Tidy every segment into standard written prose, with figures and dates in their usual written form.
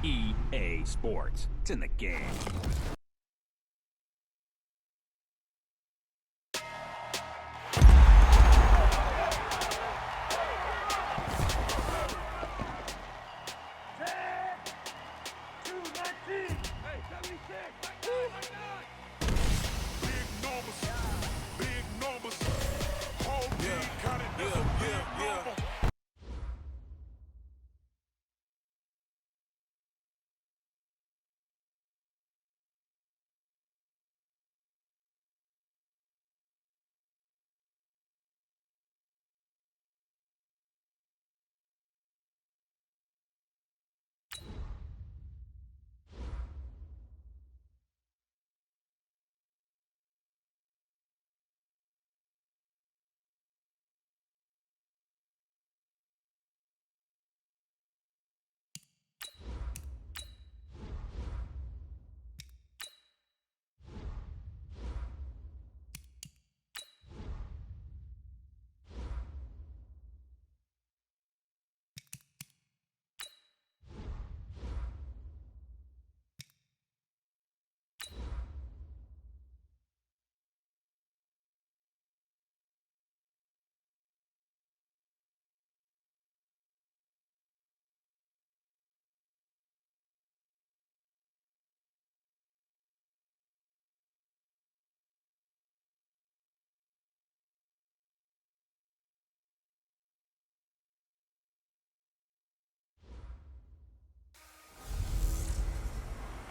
EA Sports. It's in the game.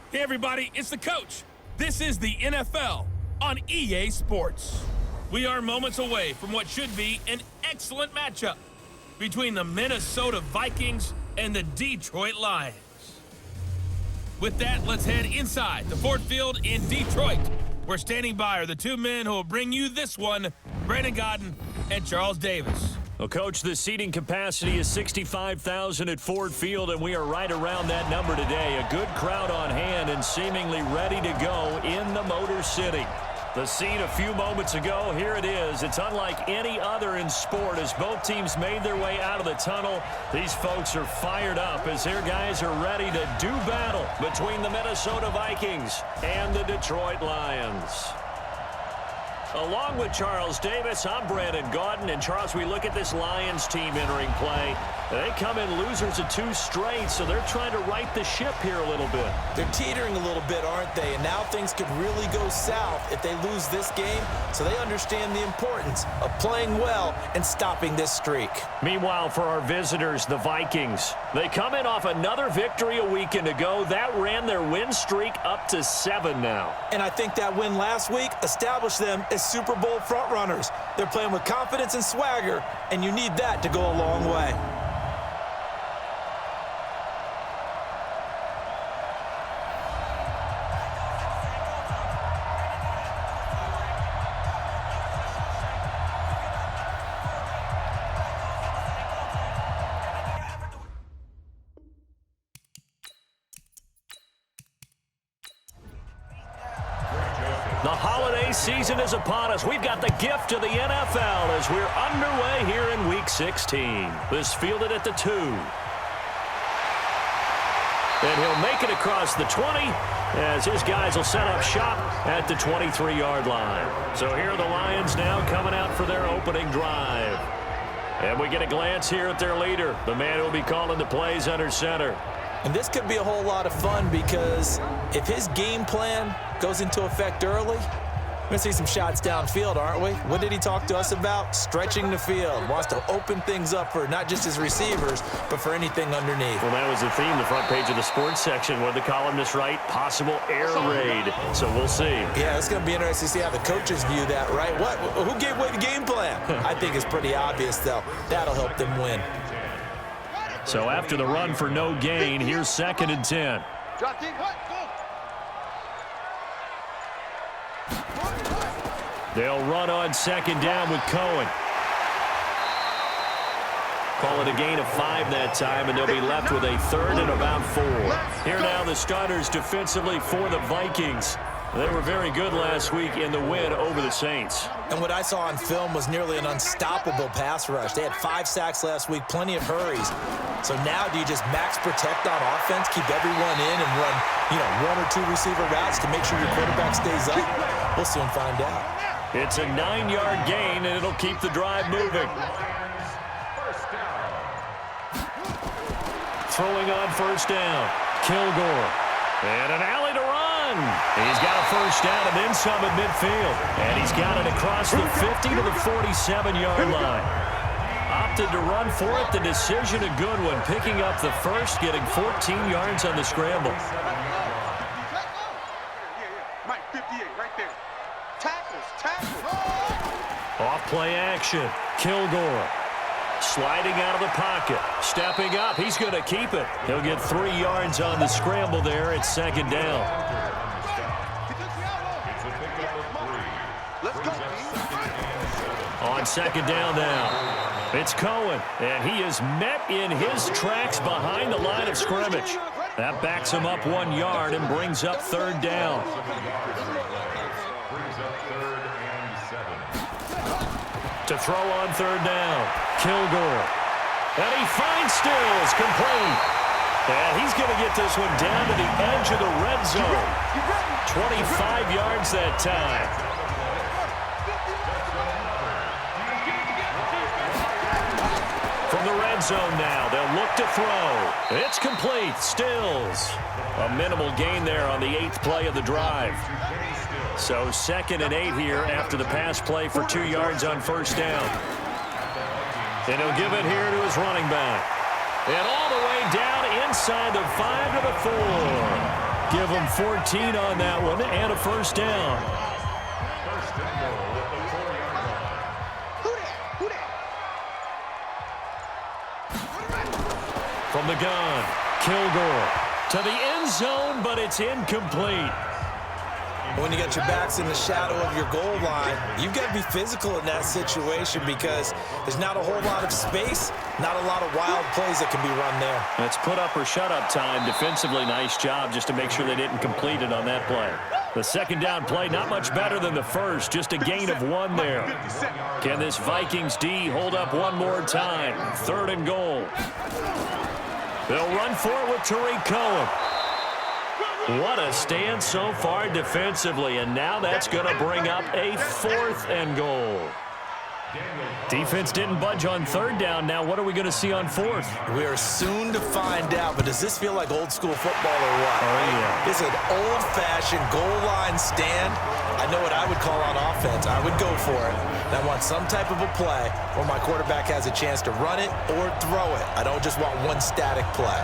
Hey everybody, it's the coach. This is the NFL on EA Sports. We are moments away from what should be an excellent matchup between the Minnesota Vikings and the Detroit Lions. With that, let's head inside the Ford Field in Detroit. We're standing by are the two men who will bring you this one, Brandon Godden and Charles Davis. Well, Coach, the seating capacity is 65,000 at Ford Field, and we are right around that number today. A good crowd on hand and seemingly ready to go in the Motor City. The scene a few moments ago, here it is. It's unlike any other in sport as both teams made their way out of the tunnel. These folks are fired up as their guys are ready to do battle between the Minnesota Vikings and the Detroit Lions. Along with Charles Davis, I'm Brandon Godden. And Charles, we look at this Lions team entering play. They come in losers of 2 straight, so they're trying to right the ship here a little bit. They're teetering a little bit, aren't they? And now things could really go south if they lose this game, so they understand the importance of playing well and stopping this streak. Meanwhile, for our visitors, the Vikings, they come in off another victory a weekend ago. That ran their win streak up to 7 now. And I think that win last week established them as Super Bowl frontrunners. They're playing with confidence and swagger, and you need that to go a long way. The holiday season is upon us. We've got the gift of the NFL as we're underway here in Week 16. This fielded at the 2. And he'll make it across the 20 as his guys will set up shop at the 23-yard line. So here are the Lions now coming out for their opening drive. And we get a glance here at their leader, the man who will be calling the plays under center. And this could be a whole lot of fun because if his game plan goes into effect early, we're going to see some shots downfield, aren't we? What did he talk to us about? Stretching the field. Wants to open things up for not just his receivers, but for anything underneath. Well, that was the theme, the front page of the sports section. What did the columnist write? Possible air raid. So we'll see. Yeah, it's going to be interesting to see how the coaches view that, right? Who gave away the game plan? I think it's pretty obvious, though. That'll help them win. So after the run for no gain, here's 2nd and 10. They'll run on 2nd down with Cohen. Call it a gain of 5 that time, and they'll be left with a 3rd and about 4. Here now the starters defensively for the Vikings. They were very good last week in the win over the Saints. And what I saw on film was nearly an unstoppable pass rush. They had 5 sacks last week, plenty of hurries. So now do you just max protect on offense, keep everyone in, and run, 1 or 2 receiver routes to make sure your quarterback stays up? We'll soon find out. It's a 9-yard gain, and it'll keep the drive moving. Throwing on first down, Kilgore. And an alley to run. He's got a first down and then some at midfield. And he's got it across the 50 to the 47-yard line. Opted to run for it. The decision a good one. Picking up the first, getting 14 yards on the scramble. Mike, 58, right there. Tackles. Off play action. Kilgore. Sliding out of the pocket. Stepping up. He's going to keep it. He'll get 3 yards on the scramble there. It's second down. On second down now. It's Cohen. And he is met in his tracks behind the line of scrimmage. That backs him up 1 yard and brings up third down. To throw on third down. Kilgore. And he finds Stills complete. And he's going to get this one down to the edge of the red zone. 25 yards that time. From the red zone now, they'll look to throw. It's complete. Stills. A minimal gain there on the 8th play of the drive. So 2nd and 8 here after the pass play for 2 yards on first down. And he'll give it here to his running back. And all the way down inside the 5 to the 4. Give him 14 on that one and a first down. From the gun, Kilgore to the end zone, but it's incomplete. When you got your backs in the shadow of your goal line, you've got to be physical in that situation because there's not a whole lot of space, not a lot of wild plays that can be run there. It's put up or shut up time. Defensively, nice job just to make sure they didn't complete it on that play. The second down play, not much better than the first, just a gain of 1 there. Can this Vikings D hold up one more time? 3rd and goal. They'll run for it with Tariq Cohen. What a stand so far defensively, and now that's going to bring up a 4th and goal. Defense didn't budge on 3rd down. Now what are we going to see on 4th? We are soon to find out, but does this feel like old school football or what? Oh, yeah. It's an old-fashioned goal line stand. I know what I would call on offense. I would go for it. And I want some type of a play where my quarterback has a chance to run it or throw it. I don't just want one static play.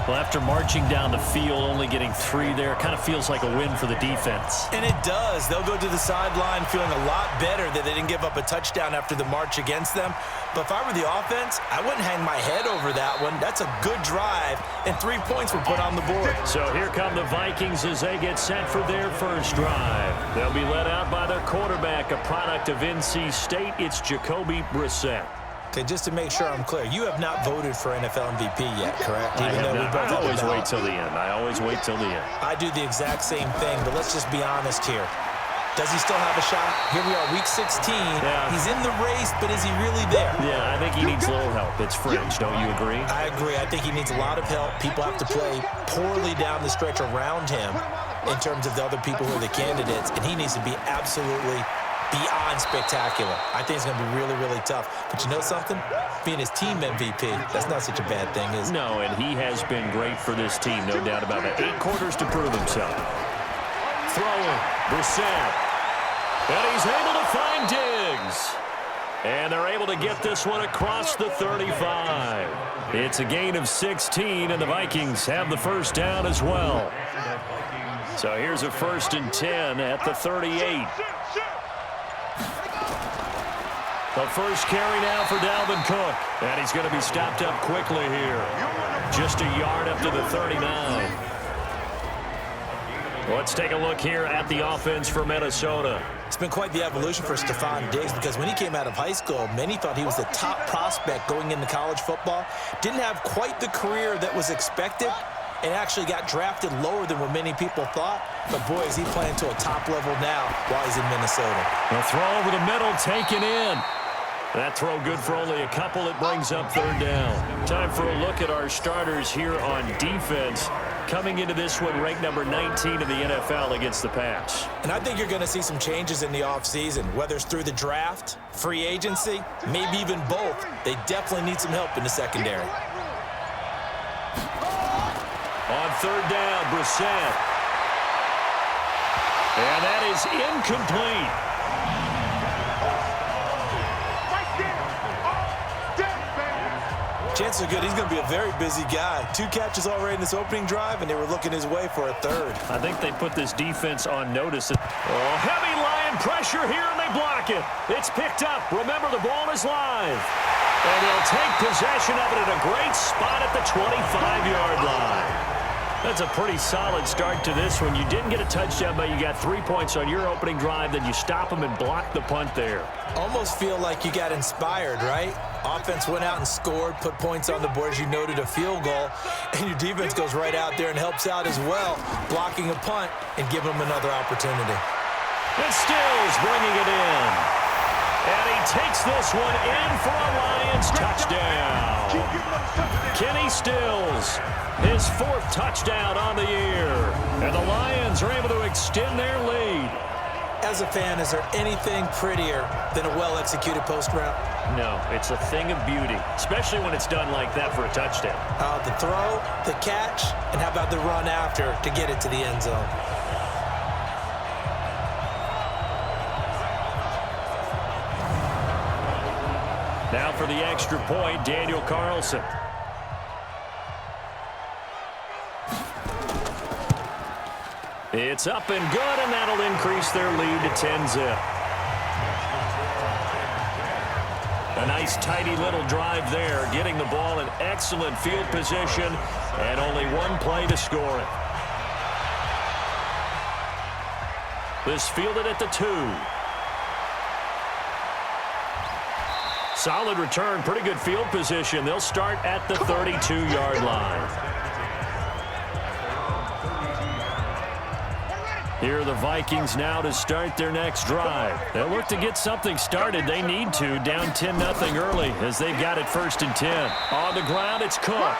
Well, after marching down the field, only getting 3 there, kind of feels like a win for the defense. And it does. They'll go to the sideline feeling a lot better that they didn't give up a touchdown after the march against them. But if I were the offense, I wouldn't hang my head over that one. That's a good drive, and 3 points were put on the board. So here come the Vikings as they get set for their first drive. They'll be led out by their quarterback, a product of NC State. It's Jacoby Brissett. Okay, just to make sure I'm clear, you have not voted for NFL MVP yet, correct? I have not. I always wait till the end. I always wait till the end. I do the exact same thing, but let's just be honest here. Does he still have a shot? Here we are, week 16. Yeah. He's in the race, but is he really there? Yeah, I think he needs a little help. It's fringe. Don't you agree? I agree. I think he needs a lot of help. People have to play poorly down the stretch around him in terms of the other people who are the candidates, and he needs to be absolutely beyond spectacular. I think it's going to be really, really tough. But you know something? Being his team MVP, that's not such a bad thing, is it? No, and he has been great for this team, no doubt about it. 8 quarters to prove himself. Throwing, Brissett. And he's able to find Diggs. And they're able to get this one across the 35. It's a gain of 16, and the Vikings have the first down as well. So here's a 1st and 10 at the 38. The first carry now for Dalvin Cook. And he's going to be stopped up quickly here. Just a yard up to the 39. Let's take a look here at the offense for Minnesota. It's been quite the evolution for Stephon Diggs because when he came out of high school, many thought he was the top prospect going into college football. Didn't have quite the career that was expected. and actually got drafted lower than what many people thought. But, boy, is he playing to a top level now while he's in Minnesota. The throw over the middle, taken in. That throw good for only a couple. It brings up third down. Time for a look at our starters here on defense. Coming into this one, ranked number 19 in the NFL against the pass. And I think you're going to see some changes in the offseason, whether it's through the draft, free agency, maybe even both. They definitely need some help in the secondary. On third down, Brissett. And that is incomplete. Chances are good he's going to be a very busy guy. 2 catches already in this opening drive, and they were looking his way for a third. I think they put this defense on notice. Oh, heavy Lion pressure here, and they block it. It's picked up. Remember, the ball is live. And they'll take possession of it at a great spot at the 25-yard line. That's a pretty solid start to this one. You didn't get a touchdown, but you got 3 points on your opening drive. Then you stop them and block the punt there. Almost feel like you got inspired, right? Offense went out and scored, put points on the board, as you noted, a field goal. And your defense goes right out there and helps out as well, blocking a punt and giving them another opportunity. And Stills bringing it in. And he takes this one in for a Lions touchdown. Kenny Stills, his 4th touchdown on the year. And the Lions are able to extend their lead. As a fan, is there anything prettier than a well-executed post route? No, it's a thing of beauty, especially when it's done like that for a touchdown. The throw, the catch, and how about the run after to get it to the end zone? Now for the extra point, Daniel Carlson. It's up and good, and that'll increase their lead to 10-zip. A nice, tidy little drive there, getting the ball in excellent field position, and only 1 play to score it. This fielded at the 2. Solid return, pretty good field position. They'll start at the 32-yard line. Here are the Vikings now to start their next drive. They'll look to get something started. They need to, down 10-0 early as they've got it 1st and 10. On the ground, it's Cook.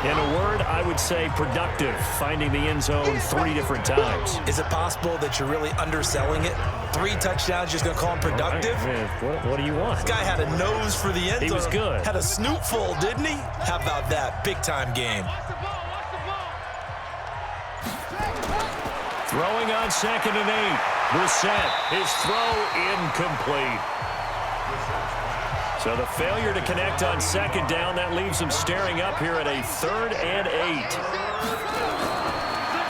In a word, I would say productive, finding the end zone 3 different times. Is it possible that you're really underselling it? 3 touchdowns, just going to call him productive? What do you want? This guy had a nose for the end zone. He was good. Had a snoot full, didn't he? How about that? Big-time game. Throwing on 2nd and 8. Brissett, his throw incomplete. So the failure to connect on 2nd down, that leaves him staring up here at a 3rd and 8.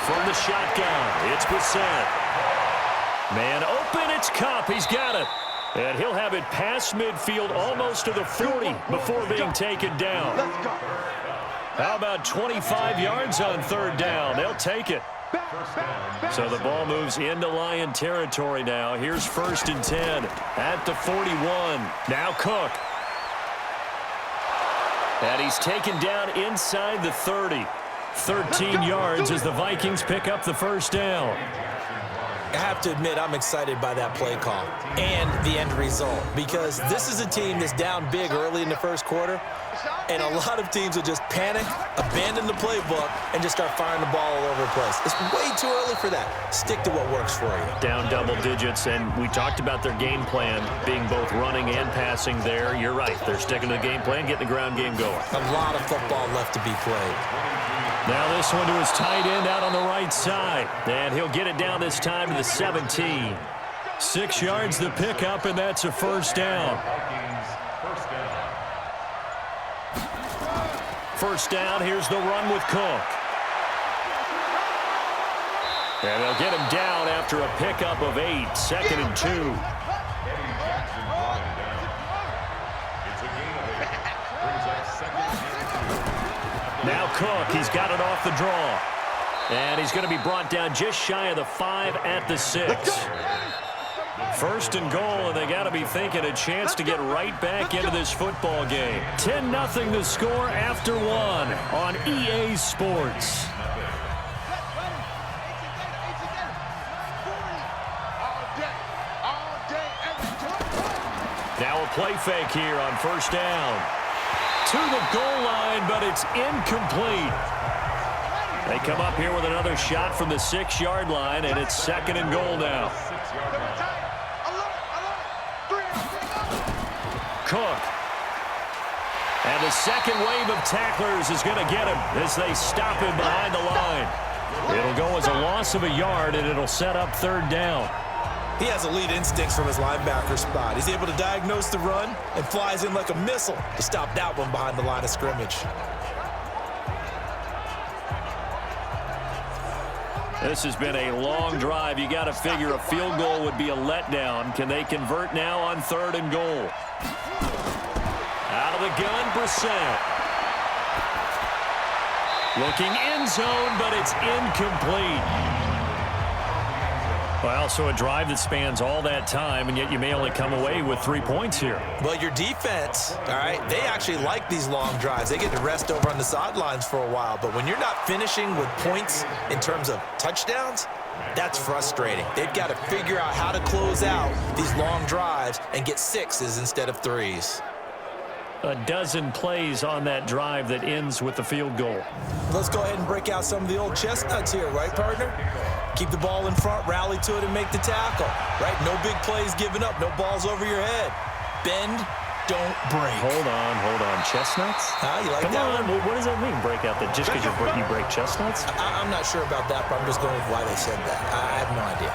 From the shotgun, it's Brissett. Man open, it's Kupp. He's got it. And he'll have it past midfield almost to the 40 before being taken down. How about 25 yards on 3rd down? They'll take it. So the ball moves into Lion territory now. Here's 1st and 10 at the 41. Now Cook. And he's taken down inside the 30. 13 yards as the Vikings pick up the 1st down. I have to admit, I'm excited by that play call and the end result, because this is a team that's down big early in the 1st quarter, and a lot of teams will just panic, abandon the playbook, and just start firing the ball all over the place. It's way too early for that. Stick to what works for you. Down double digits, and we talked about their game plan being both running and passing there. You're right. They're sticking to the game plan, getting the ground game going. A lot of football left to be played. Now this one to his tight end out on the right side. And he'll get it down this time to the 17. 6 yards the pickup, and that's a 1st down. 1st down, here's the run with Cook. And they'll get him down after a pickup of 8, 2nd and 2. Now Cook, he's got it off the draw. And he's going to be brought down just shy of the 5 at the 6. First and goal, and they got to be thinking a chance to get right back into this football game. 10-0 the score after one on EA Sports. Now a play fake here on first down. To the goal line, but it's incomplete. They come up here with another shot from the 6-yard line, and it's second and goal now. Cook. And the second wave of tacklers is going to get him as they stop him behind the line. It'll go as a loss of a yard, and it'll set up third down. He has elite instincts from his linebacker spot. He's able to diagnose the run and flies in like a missile to stop that one behind the line of scrimmage. This has been a long drive. You got to figure a field goal would be a letdown. Can they convert now on third and goal? Out of the gun, Brissett. Looking end zone, but it's incomplete. Well, so a drive that spans all that time, and yet you may only come away with 3 points here. Well, your defense, all right, they actually like these long drives. They get to rest over on the sidelines for a while. But when you're not finishing with points in terms of touchdowns, that's frustrating. They've got to figure out how to close out these long drives and get 6s instead of 3s. A dozen plays on that drive that ends with the field goal. Let's go ahead and break out some of the old chestnuts here, right, partner? Keep the ball in front, rally to it, and make the tackle, right? No big plays given up, no balls over your head. Bend, don't break. Hold on. Chestnuts? You like Come that on, one? what does that mean, break out that just because you break chestnuts? I'm not sure about that, but I'm just going with why they said that. I have no idea.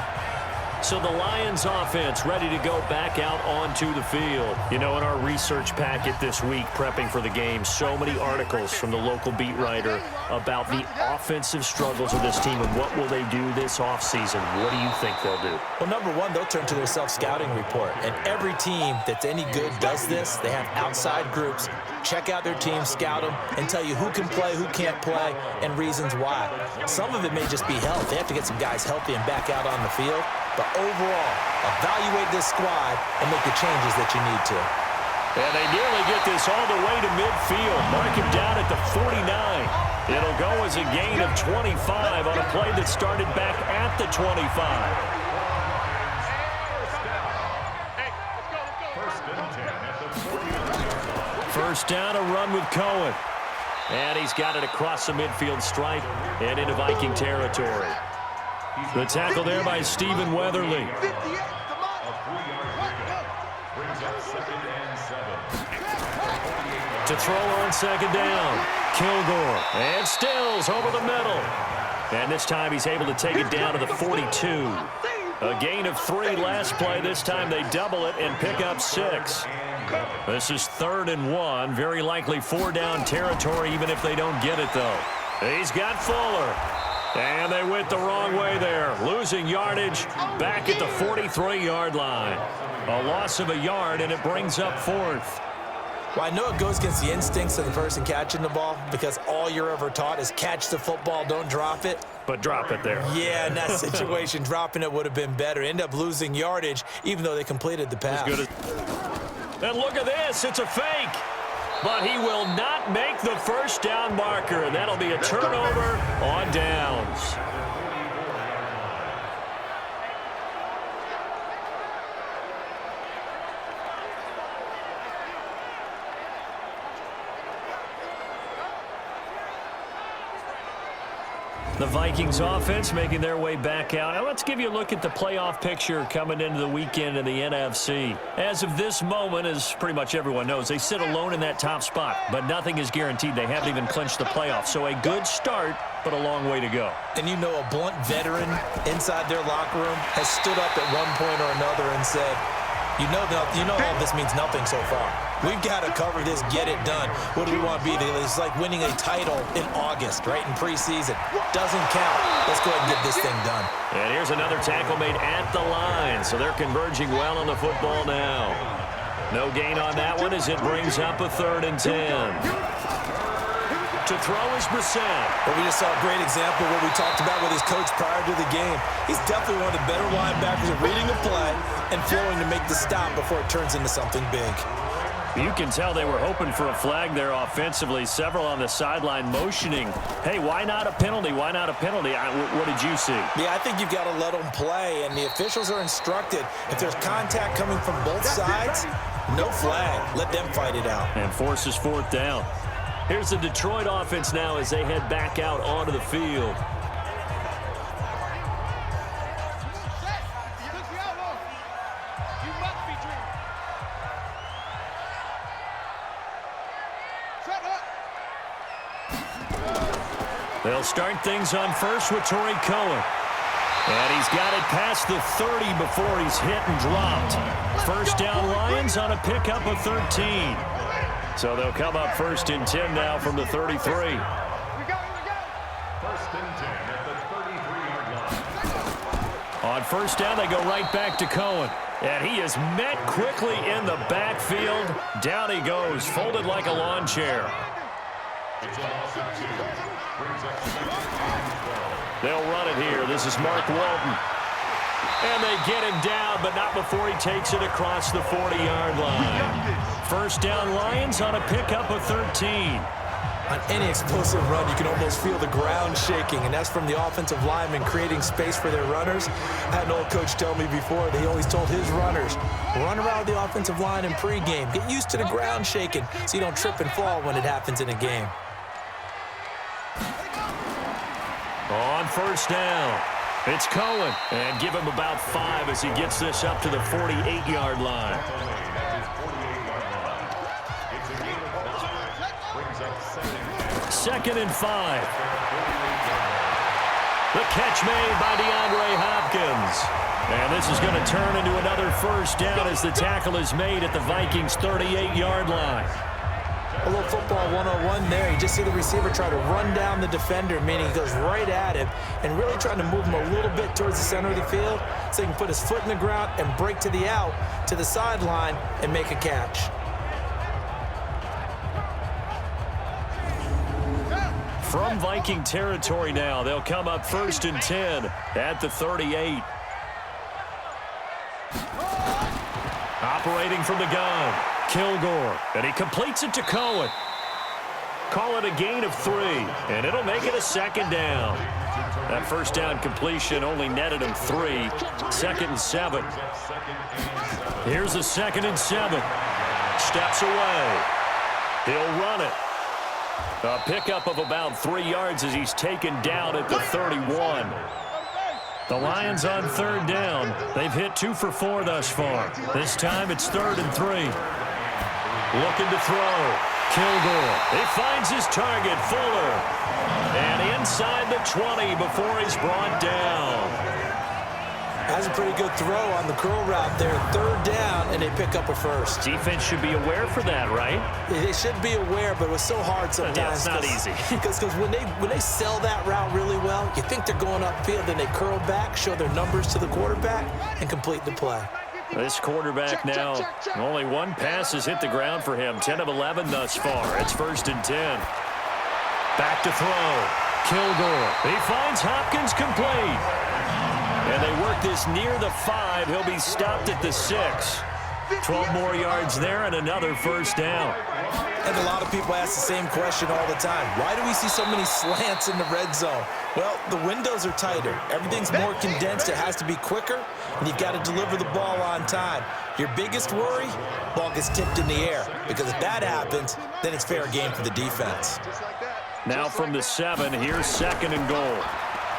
So the Lions offense ready to go back out onto the field. You know, in our research packet this week, prepping for the game, so many articles from the local beat writer about the offensive struggles of this team and what will they do this offseason. What do you think they'll do? Well, number one, they'll turn to their self-scouting report. And every team that's any good does this. They have outside groups. Check out their team, scout them, and tell you who can play, who can't play, and reasons why. Some of it may just be health. They have to get some guys healthy and back out on the field. But overall, evaluate this squad and make the changes that you need to. And they nearly get this all the way to midfield. Mark him down at the 49. It'll go as a gain of 25 on a play that started back at the 25. First down, a run with Cohen. And he's got it across the midfield stripe and into Viking territory. The tackle there by Stephen Weatherly. To throw on second down, Kilgore. And Stills over the middle. And this time he's able to take it down to the 42. A gain of 3 last play. This time they double it and pick up 6. This is 3rd and 1. Very likely 4-down territory even if they don't get it, though. He's got Fuller. And they went the wrong way there. Losing yardage back at the 43-yard line. A loss of a yard, and it brings up 4th. Well, I know it goes against the instincts of the person catching the ball because all you're ever taught is catch the football, don't drop it. But drop it there. Yeah, in that situation, dropping it would have been better. End up losing yardage, even though they completed the pass. And look at this. It's a fake. But he will not make the first down marker, and that'll be a turnover on downs. The Vikings offense making their way back out. Now let's give you a look at the playoff picture coming into the weekend in the NFC. As of this moment, as pretty much everyone knows, they sit alone in that top spot, but nothing is guaranteed. They haven't even clinched the playoffs. So a good start, but a long way to go. And you know a blunt veteran inside their locker room has stood up at one point or another and said, you know all this means nothing so far. We've got to cover this, get it done. What do we want to be? It's like winning a title in August, right, in preseason. Doesn't count. Let's go ahead and get this thing done. And here's another tackle made at the line, so they're converging well on the football now. No gain on that one as it brings up a 3rd and 10. To To throw is Brissett. Well, we just saw a great example of what we talked about with his coach prior to the game. He's definitely one of the better linebackers at reading the play and flowing to make the stop before it turns into something big. You can tell they were hoping for a flag there offensively. Several on the sideline motioning, hey, why not a penalty? Why not a penalty? What did you see? Yeah, I think you've got to let them play, and the officials are instructed. If there's contact coming from both sides, no flag. Let them fight it out. And forces fourth down. Here's the Detroit offense now as they head back out onto the field. They'll start things on first with Torrey Cohen. And he's got it past the 30 before he's hit and dropped. First down Lions on a pickup of 13. So they'll come up first and 10 now from the 33. First and 10 at the 33-yard line. On first down, they go right back to Cohen. And he is met quickly in the backfield. Down he goes, folded like a lawn chair. It's a loss of 2. Brings up second and 12. They'll run it here. This is Mark Walton. And they get him down, but not before he takes it across the 40-yard line. First down Lions on a pickup of 13. On any explosive run, you can almost feel the ground shaking, and that's from the offensive linemen creating space for their runners. I had an old coach tell me before, they always told his runners, run around the offensive line in pregame. Get used to the ground shaking so you don't trip and fall when it happens in a game. On first down, it's Cohen. And give him about 5 as he gets this up to the 48-yard line. Second and 5. The catch made by DeAndre Hopkins. And this is going to turn into another first down as the tackle is made at the Vikings' 38-yard line. A little football 101 there. You just see the receiver try to run down the defender, meaning he goes right at him and really trying to move him a little bit towards the center of the field so he can put his foot in the ground and break to the out, to the sideline, and make a catch. From Viking territory now, they'll come up first and 10 at the 38. Operating from the gun, Kilgore, and he completes it to Cohen. Call it a gain of 3, and it'll make it a second down. That first down completion only netted him 3. Second and 7. Here's a second and 7. Steps away. He'll run it. A pickup of about 3 yards as he's taken down at the 31. The Lions on third down. They've hit 2 for 4 thus far. This time it's 3rd and 3. Looking to throw. Kilgore. He finds his target, Fuller. And inside the 20 before he's brought down. That's a pretty good throw on the curl route there. 3rd down, and they pick up a first. Defense should be aware for that, right? They should be aware, but it was so hard sometimes. Yeah, it's not easy. Because when they sell that route really well, you think they're going upfield, then they curl back, show their numbers to the quarterback, and complete the play. This quarterback now, only 1 pass has hit the ground for him. 10 of 11 thus far. It's 1st and 10. Back to throw. Kilgore. He finds Hopkins complete. And they work this near the 5. He'll be stopped at the 6. 12 more yards there and another first down. And a lot of people ask the same question all the time. Why do we see so many slants in the red zone? Well, the windows are tighter. Everything's more condensed. It has to be quicker, and you've got to deliver the ball on time. Your biggest worry, ball gets tipped in the air. Because if that happens, then it's fair game for the defense. Now from the 7, here's 2nd and goal.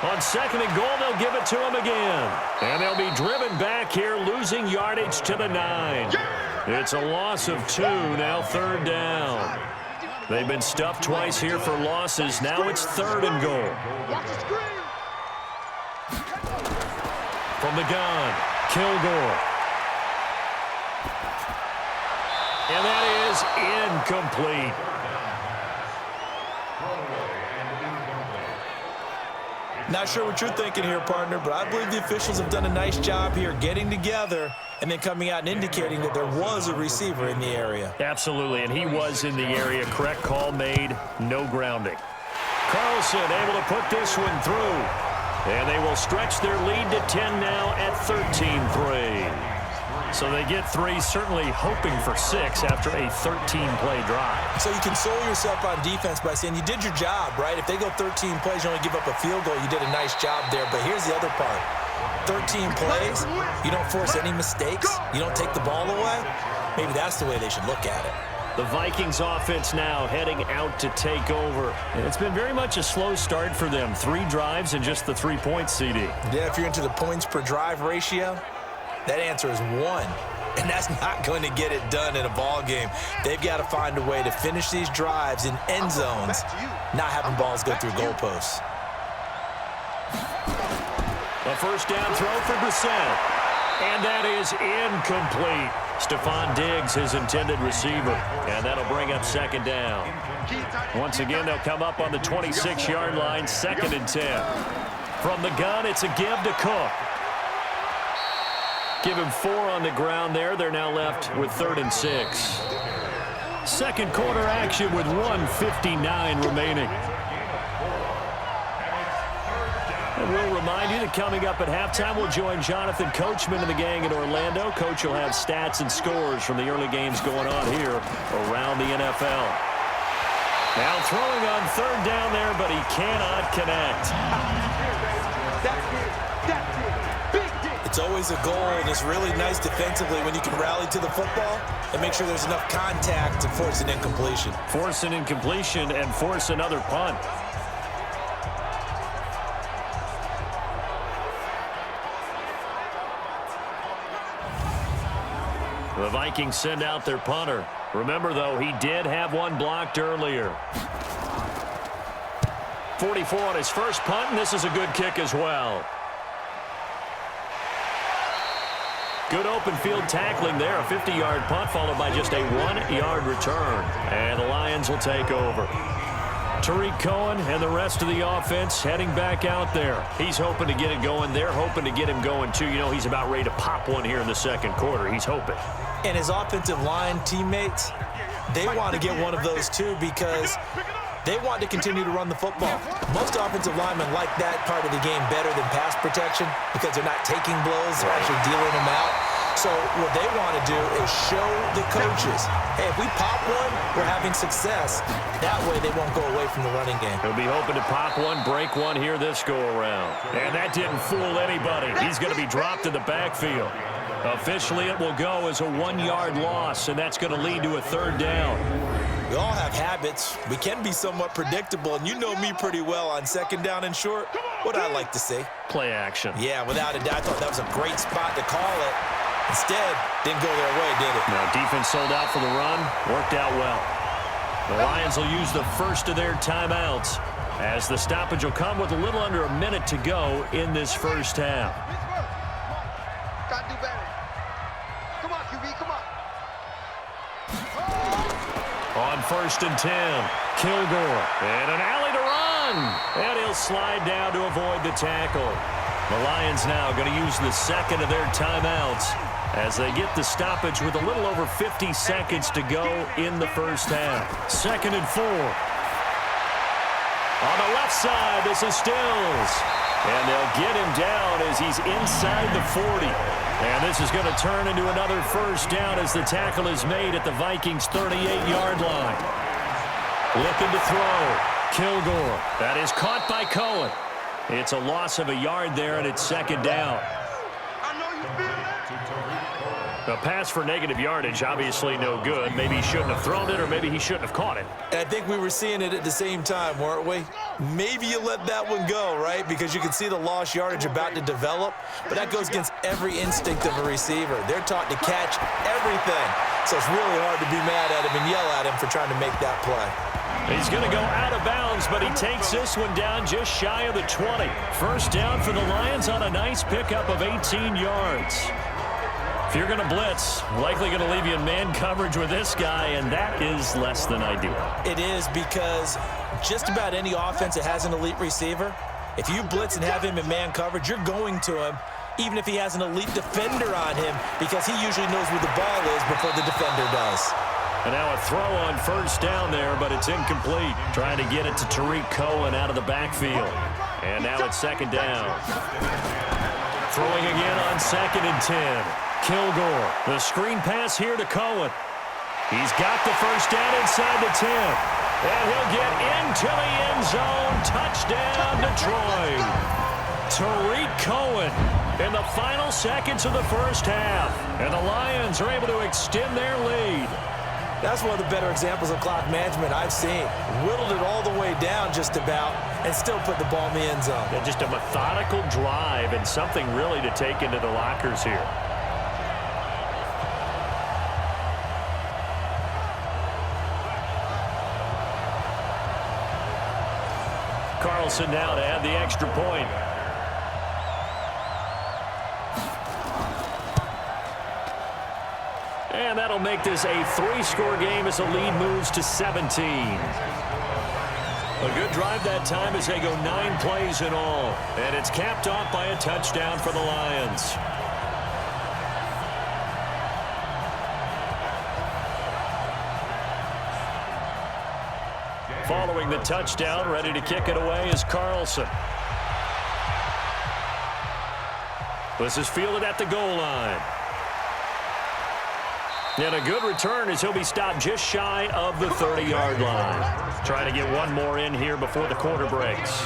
On 2nd and goal, they'll give it to him again. And they'll be driven back here, losing yardage to the 9. It's a loss of 2, now 3rd down. They've been stuffed twice here for losses. Now it's 3rd and goal. From the gun, Kilgore. And that is incomplete. Not sure what you're thinking here, partner, but I believe the officials have done a nice job here getting together and then coming out and indicating that there was a receiver in the area. Absolutely, and he was in the area. Correct call made, no grounding. Carlson able to put this one through. And they will stretch their lead to 10 now at 13-3. So they get 3, certainly hoping for 6 after a 13-play drive. So you console yourself on defense by saying you did your job, right? If they go 13 plays, you only give up a field goal, you did a nice job there. But here's the other part. 13 plays, you don't force any mistakes, you don't take the ball away. Maybe that's the way they should look at it. The Vikings offense now heading out to take over. And it's been very much a slow start for them. 3 drives and just the 3 points, CD. Yeah, if you're into the points per drive ratio, that answer is 1. And that's not going to get it done in a ball game. They've got to find a way to finish these drives in end zones, not having balls go through goalposts. A first down throw for Brissett. And that is incomplete. Stephon Diggs, his intended receiver. And that'll bring up second down. Once again, they'll come up on the 26-yard line, 2nd and 10. From the gun, it's a give to Cook. Give him 4 on the ground there. They're now left with 3rd and 6. Second quarter action with 1:59 remaining. And we'll remind you that coming up at halftime, we'll join Jonathan Coachman and the gang in Orlando. Coach will have stats and scores from the early games going on here around the NFL. Now throwing on 3rd down there, but he cannot connect. It's always a goal, and it's really nice defensively when you can rally to the football and make sure there's enough contact to force an incompletion. Force an incompletion and force another punt. The Vikings send out their punter. Remember, though, he did have one blocked earlier. 44 on his first punt, and this is a good kick as well. Good open field tackling there. A 50-yard punt followed by just a 1-yard return. And the Lions will take over. Tariq Cohen and the rest of the offense heading back out there. He's hoping to get it going. They're hoping to get him going, too. You know, he's about ready to pop one here in the second quarter. He's hoping. And his offensive line teammates, they want to get one of those, too, because they want to continue to run the football. Most offensive linemen like that part of the game better than pass protection because they're not taking blows, they're actually dealing them out. So what they want to do is show the coaches, hey, if we pop one, we're having success. That way they won't go away from the running game. He'll be hoping to pop one, break one here this go-around. And that didn't fool anybody. He's going to be dropped in the backfield. Officially, it will go as a 1-yard loss, and that's going to lead to a 3rd down. We all have habits. We can be somewhat predictable, and you know me pretty well on 2nd down and short. What I like to see? Play action. Yeah, without a doubt. I thought that was a great spot to call it. Instead, didn't go their way, did it? Now, defense sold out for the run. Worked out well. The Lions will use the first of their timeouts as the stoppage will come with a little under a minute to go in this first half. Gotta do better. Come on, QB, come on. On 1st and 10, Kilgore. And an alley to run. And he'll slide down to avoid the tackle. The Lions now going to use the second of their timeouts as they get the stoppage with a little over 50 seconds to go in the first half. 2nd and 4. On the left side, this is Stills. And they'll get him down as he's inside the 40. And this is going to turn into another first down as the tackle is made at the Vikings' 38-yard line. Looking to throw. Kilgore. That is caught by Cohen. It's a loss of a yard there, and it's 2nd down. I know you feel that. A pass for negative yardage, obviously no good. Maybe he shouldn't have thrown it, or maybe he shouldn't have caught it. And I think we were seeing it at the same time, weren't we? Maybe you let that one go, right? Because you can see the lost yardage about to develop. But that goes against every instinct of a receiver. They're taught to catch everything. So it's really hard to be mad at him and yell at him for trying to make that play. He's going to go out of bounds, but he takes this one down just shy of the 20. First down for the Lions on a nice pickup of 18 yards. If you're going to blitz, likely going to leave you in man coverage with this guy, and that is less than ideal. It is, because just about any offense that has an elite receiver, if you blitz and have him in man coverage, you're going to him, even if he has an elite defender on him, because he usually knows where the ball is before the defender does. And now a throw on first down there, but it's incomplete. Trying to get it to Tariq Cohen out of the backfield. And now it's second down. Throwing again on 2nd and 10. Kilgore. The screen pass here to Cohen. He's got the first down inside the 10. And he'll get into the end zone. Touchdown, Detroit. Tariq Cohen in the final seconds of the first half. And the Lions are able to extend their lead. That's one of the better examples of clock management I've seen. Whittled it all the way down just about and still put the ball in the end zone. Yeah, just a methodical drive and something really to take into the lockers here. Carlson now to add the extra point. And that'll make this a 3-score game as the lead moves to 17. A good drive that time as they go 9 plays in all. And it's capped off by a touchdown for the Lions. Following the touchdown, ready to kick it away is Carlson. This is fielded at the goal line. And a good return as he'll be stopped just shy of the 30-yard line. Trying to get one more in here before the quarter breaks.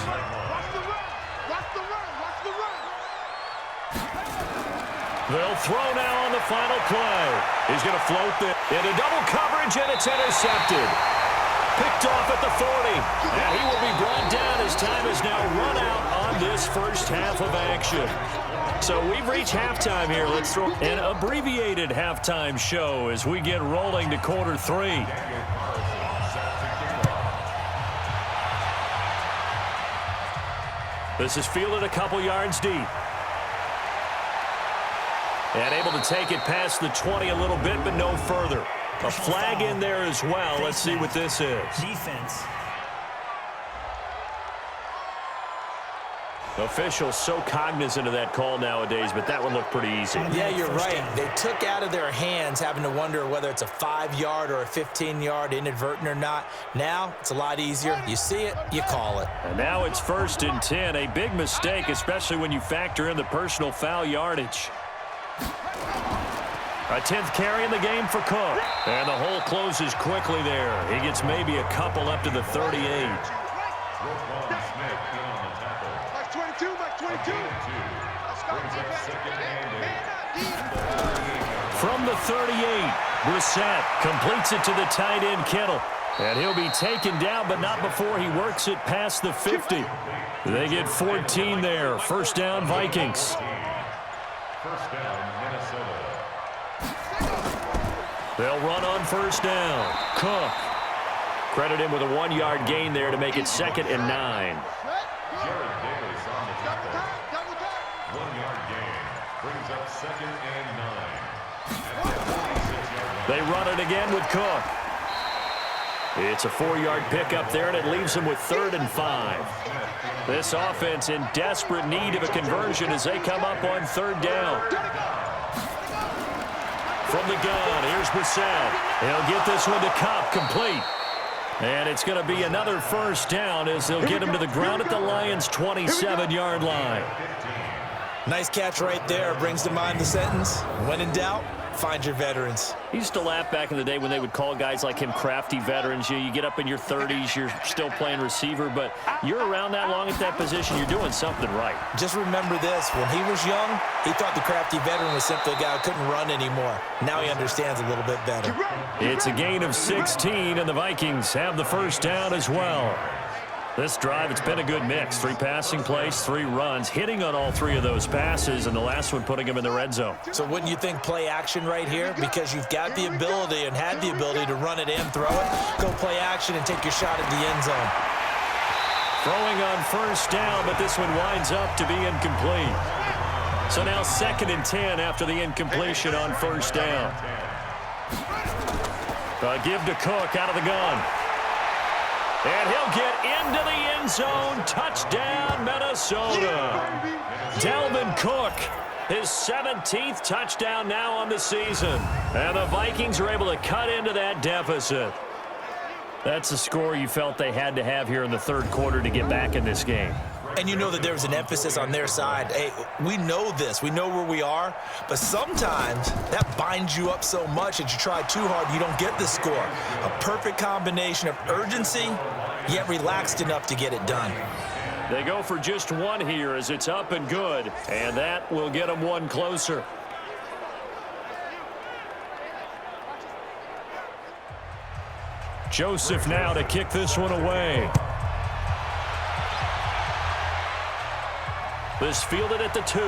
They'll throw now on the final play. He's going to float into double coverage, and it's intercepted. Picked off at the 40. And he will be brought down as time is now run out on this first half of action. So we've reached halftime here. Let's throw an abbreviated halftime show as we get rolling to quarter 3. This is fielded a couple yards deep. And able to take it past the 20 a little bit, but no further. A flag in there as well. Let's see what this is. Defense. Officials so cognizant of that call nowadays, but that one looked pretty easy. Yeah, you're right. They took out of their hands having to wonder whether it's a 5-yard or a 15-yard, inadvertent or not. Now, it's a lot easier. You see it, you call it. And now it's 1st and 10. A big mistake, especially when you factor in the personal foul yardage. A 10th carry in the game for Cook. And the hole closes quickly there. He gets maybe a couple up to the 38. From the 38, Brissett completes it to the tight end, Kittle. And he'll be taken down, but not before he works it past the 50. They get 14 there. First down, Vikings. First down, Minnesota. They'll run on first down. Cook. Credit him with a 1-yard gain there to make it 2nd and 9. Jared Davis on the tackle. 1-yard gain. Brings up 2nd and 9. At the 46-yard line. They run it again with Cook. It's a 4-yard pickup there, and it leaves them with 3rd and 5. This offense in desperate need of a conversion as they come up on 3rd down. From the gun, here's Brissett. He'll get this one to Cobb, complete. And it's going to be another first down as they'll get him to the ground at the Lions' 27-yard line. Nice catch right there. Brings to mind the sentence, when in doubt, find your veterans. He used to laugh back in the day when they would call guys like him crafty veterans. You get up in your 30s, you're still playing receiver, but you're around that long at that position, you're doing something right. Just remember this. When he was young, he thought the crafty veteran was simply a guy who couldn't run anymore. Now he understands a little bit better. It's a gain of 16, and the Vikings have the first down as well. This drive, it's been a good mix. 3 passing plays, 3 runs, hitting on all 3 of those passes, and the last one putting him in the red zone. So wouldn't you think play action right here? Because you've got the ability and had the ability to run it and throw it. Go play action and take your shot at the end zone. Throwing on first down, but this one winds up to be incomplete. So now 2nd and 10 after the incompletion on first down. Give to Cook out of the gun. And he'll get into the end zone. Touchdown, Minnesota. Dalvin Cook His 17th touchdown now on the season. And the Vikings are able to cut into that deficit. That's a score you felt they had to have here in the third quarter to get back in this game. And you know that there's an emphasis on their side. Hey, we know this. We know where we are. But sometimes that binds you up so much that you try too hard, you don't get the score. A perfect combination of urgency, yet relaxed enough to get it done. They go for just one here as it's up and good. And that will get them one closer. Joseph now to kick this one away. This fielded at the 2.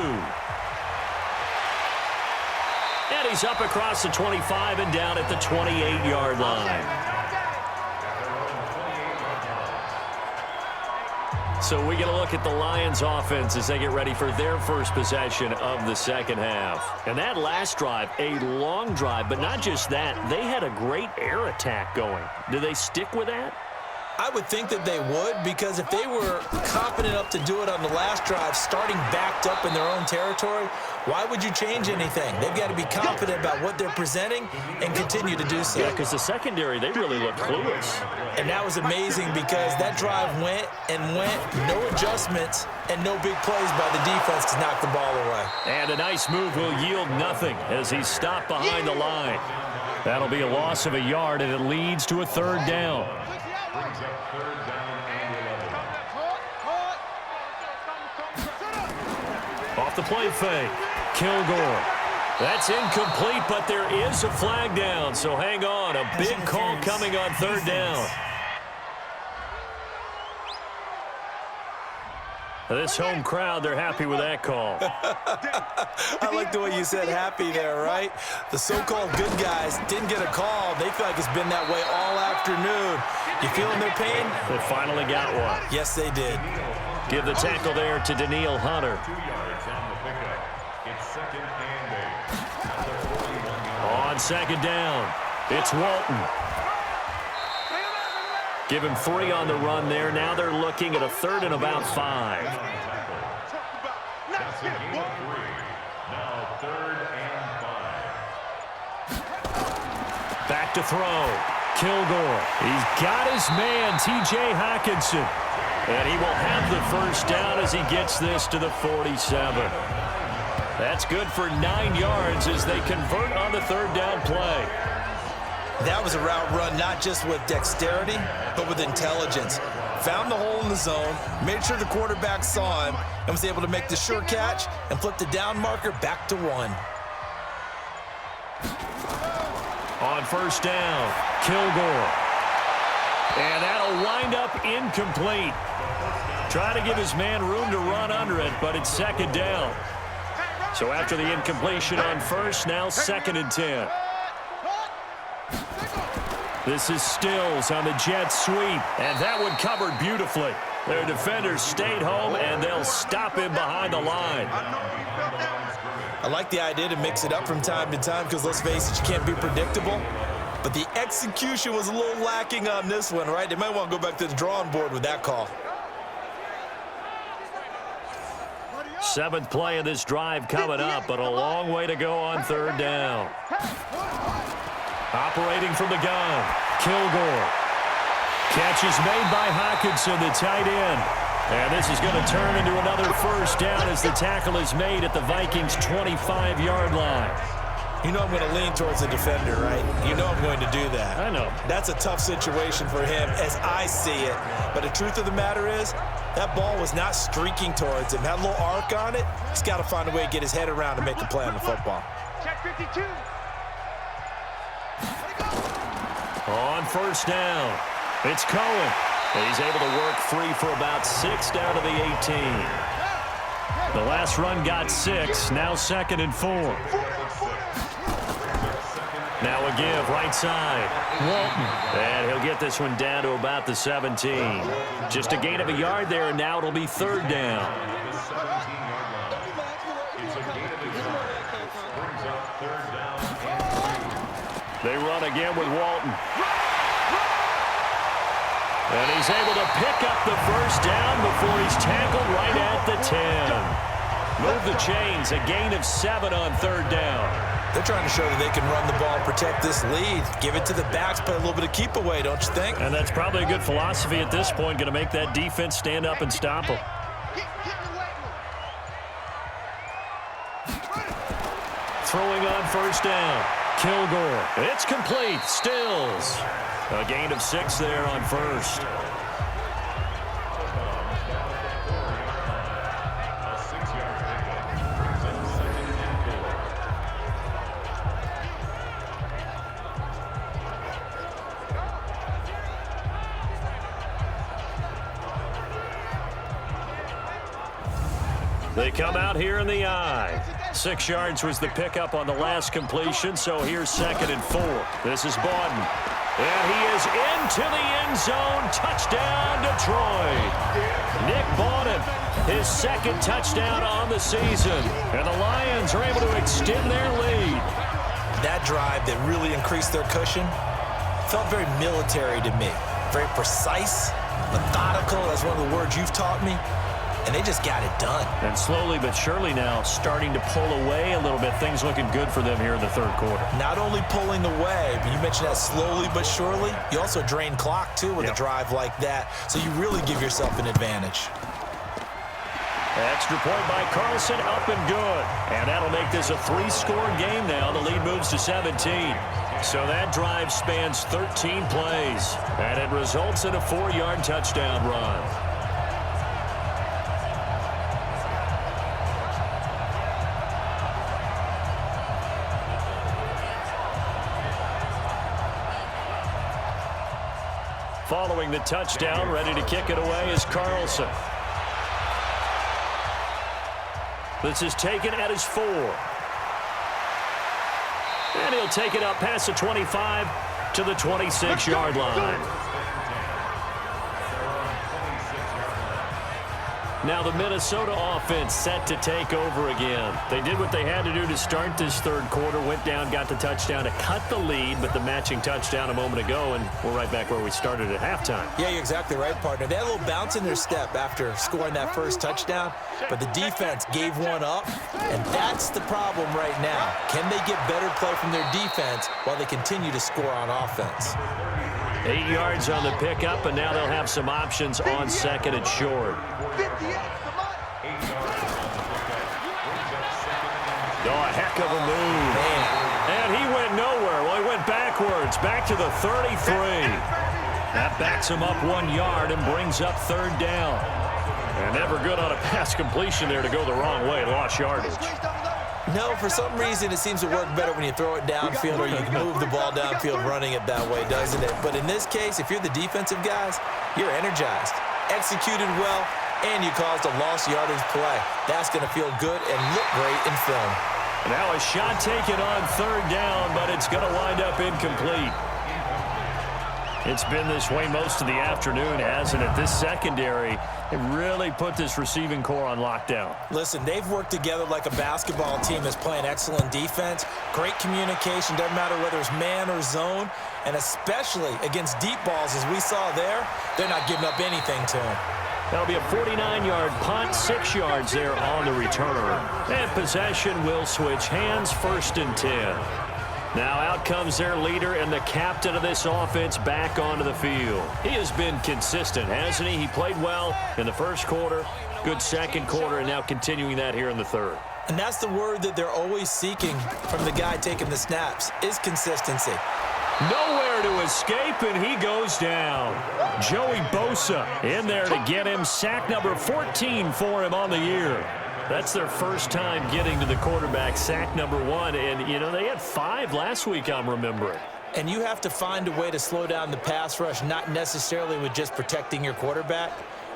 And he's up across the 25 and down at the 28-yard line. So we get a look at the Lions offense as they get ready for their first possession of the second half. And that last drive, a long drive, but not just that. They had a great air attack going. Do they stick with that? I would think that they would, because if they were confident enough to do it on the last drive, starting backed up in their own territory, why would you change anything? They've got to be confident about what they're presenting and continue to do so. Yeah, because the secondary, they really look clueless. And that was amazing because that drive went and went, no adjustments, and no big plays by the defense to knock the ball away. And a nice move will yield nothing as he's stopped behind the line. That'll be a loss of a yard, and it leads to a third down. Brings up third down and 11. Off the play fake, Kilgore. That's incomplete, but there is a flag down, so hang on. A big call coming on third down. This home crowd, they're happy with that call. I like the way you said happy there, right? The so-called good guys didn't get a call. They feel like it's been that way all afternoon. You feeling their pain? They finally got one. Yes, they did. Give the tackle there to Daniil Hunter. 2 yards on the pickup. It's second and 8. At the 41-yard On second down, it's Walton. Give him 3 on the run there. Now they're looking at a third and about 5. That's a gain of 3. Now third and 5. Back to throw. Kilgore. He's got his man, T.J. Hockenson. And he will have the first down as he gets this to the 47. That's good for 9 yards as they convert on the third down play. That was a route run not just with dexterity, but with intelligence. Found the hole in the zone, made sure the quarterback saw him, and was able to make the sure catch and flip the down marker back to 1. On first down, Kilgore. And that'll wind up incomplete. Try to give his man room to run under it, but it's second down. So after the incompletion on first, now second and 10. This is Stills on the jet sweep, and that one covered beautifully. Their defenders stayed home, and they'll stop him behind the line. I like the idea to mix it up from time to time because, let's face it, you can't be predictable. But the execution was a little lacking on this one, right? They might want to go back to the drawing board with that call. 7th play of this drive coming up, but a long way to go on third down. Operating from the gun, Kilgore. Catch is made by Hockenson, the tight end. And this is going to turn into another first down as the tackle is made at the Vikings' 25-yard line. You know I'm going to lean towards the defender, right? You know I'm going to do that. I know. That's a tough situation for him as I see it. But the truth of the matter is, that ball was not streaking towards him. Had a little arc on it. He's got to find a way to get his head around and make a play on the football. Check 52. On first down, it's Cohen. He's able to work free for about 6 down to the 18. The last run got 6, now second and 4. Now a give, right side, Walton. And he'll get this one down to about the 17. Just a gain of a yard there, and now it'll be third down. the 17-yard line. It's a gain of a yard. Brings up third down and 2. They run again with Walton. And he's able to pick up the first down before he's tackled right at the 10. Move the chains. A gain of 7 on third down. They're trying to show that they can run the ball and protect this lead. Give it to the backs, play a little bit of keep away, don't you think? And that's probably a good philosophy at this point. Going to make that defense stand up and stop them. Throwing on first down. Kilgore. It's complete. Stills. A gain of 6 there on first. They come out here in the eye. 6 yards was the pickup on the last completion, so here's 2nd and 4. This is Bawden. And he is into the end zone. Touchdown, Detroit. Nick Bawden, his 2nd touchdown on the season. And the Lions are able to extend their lead. That drive that really increased their cushion felt very military to me. Very precise, methodical. That's one of the words you've taught me. And they just got it done. And slowly but surely now starting to pull away a little bit. Things looking good for them here in the third quarter. Not only pulling away, but you mentioned that slowly but surely. You also drain clock, too, with a drive like that. So you really give yourself an advantage. Extra point by Carlson, up and good. And that'll make this a 3-score game now. The lead moves to 17. So that drive spans 13 plays. And it results in a 4-yard touchdown run. Following the touchdown, ready to kick it away is Carlson. This is taken at his 4. And he'll take it up past the 25 to the 26-yard line. Now the Minnesota offense set to take over again. They did what they had to do to start this third quarter, went down, got the touchdown to cut the lead, but the matching touchdown a moment ago, and we're right back where we started at halftime. Yeah, you're exactly right, partner. They had a little bounce in their step after scoring that first touchdown, but the defense gave one up, and that's the problem right now. Can they get better play from their defense while they continue to score on offense? 8 yards on the pickup, and now they'll have some options on 2nd and short. Oh, a heck of a move. And he went nowhere. Well, he went backwards, back to the 33. That backs him up 1 yard and brings up third down. And never good on a pass completion there to go the wrong way. Lost yardage. No, for some reason, it seems to work better when you throw it downfield or you can move the ball downfield running it that way, doesn't it? But in this case, if you're the defensive guys, you're energized, executed well, and you caused a lost yardage play. That's going to feel good and look great in film. Now a shot taken on third down, but it's going to wind up incomplete. It's been this way most of the afternoon, hasn't it? This secondary, it really put this receiving core on lockdown. Listen, they've worked together like a basketball team that's playing excellent defense. Great communication, doesn't matter whether it's man or zone. And especially against deep balls, as we saw there, they're not giving up anything to them. That'll be a 49-yard punt, 6 yards there on the return. And possession will switch hands, 1st and 10. Now out comes their leader and the captain of this offense back onto the field. He has been consistent, hasn't he? He played well in the first quarter, good second quarter, and now continuing that here in the third. And that's the word that they're always seeking from the guy taking the snaps, is consistency. Nowhere to escape, and he goes down. Joey Bosa in there to get him. Sack number 14 for him on the year. That's their first time getting to the quarterback, sack number 1. And, you know, they had 5 last week, I'm remembering. And you have to find a way to slow down the pass rush, not necessarily with just protecting your quarterback,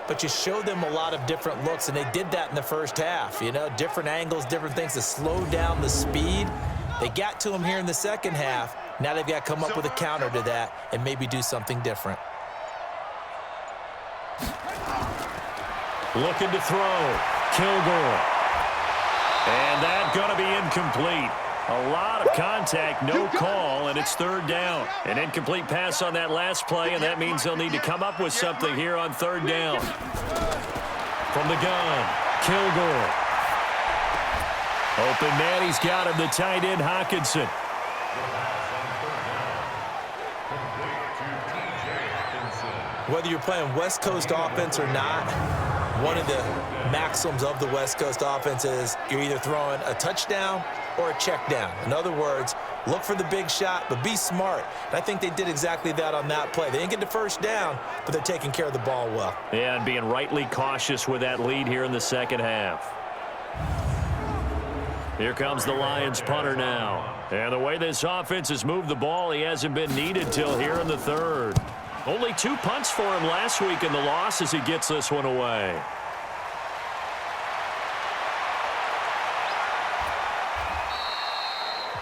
but you show them a lot of different looks, and they did that in the first half. You know, different angles, different things to slow down the speed. They got to him here in the second half. Now they've got to come up with a counter to that and maybe do something different. Looking to throw. Kilgore. And that's going to be incomplete. A lot of contact, no call, and it's third down. An incomplete pass on that last play, and that means they'll need to come up with something here on third down. From the gun, Kilgore. Open man, he's got him, the tight end, Hawkinson. Whether you're playing West Coast offense or not, one of the maxims of the West Coast offense is you're either throwing a touchdown or a check down. In other words, look for the big shot, but be smart. And I think they did exactly that on that play. They didn't get the first down, but they're taking care of the ball well. Yeah, and being rightly cautious with that lead here in the second half. Here comes the Lions punter now. And the way this offense has moved the ball, he hasn't been needed till here in the third. Only 2 punts for him last week in the loss as he gets this one away.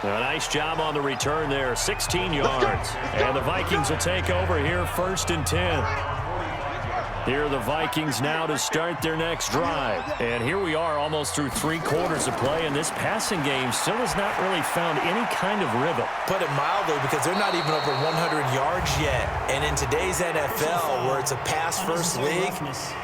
A nice job on the return there, 16 yards. And the Vikings will take over here, 1st and 10. Here are the Vikings now to start their next drive. And here we are almost through 3 quarters of play, and this passing game still has not really found any kind of rhythm. Put it mildly, because they're not even over 100 yards yet. And in today's NFL, where it's a pass-first league,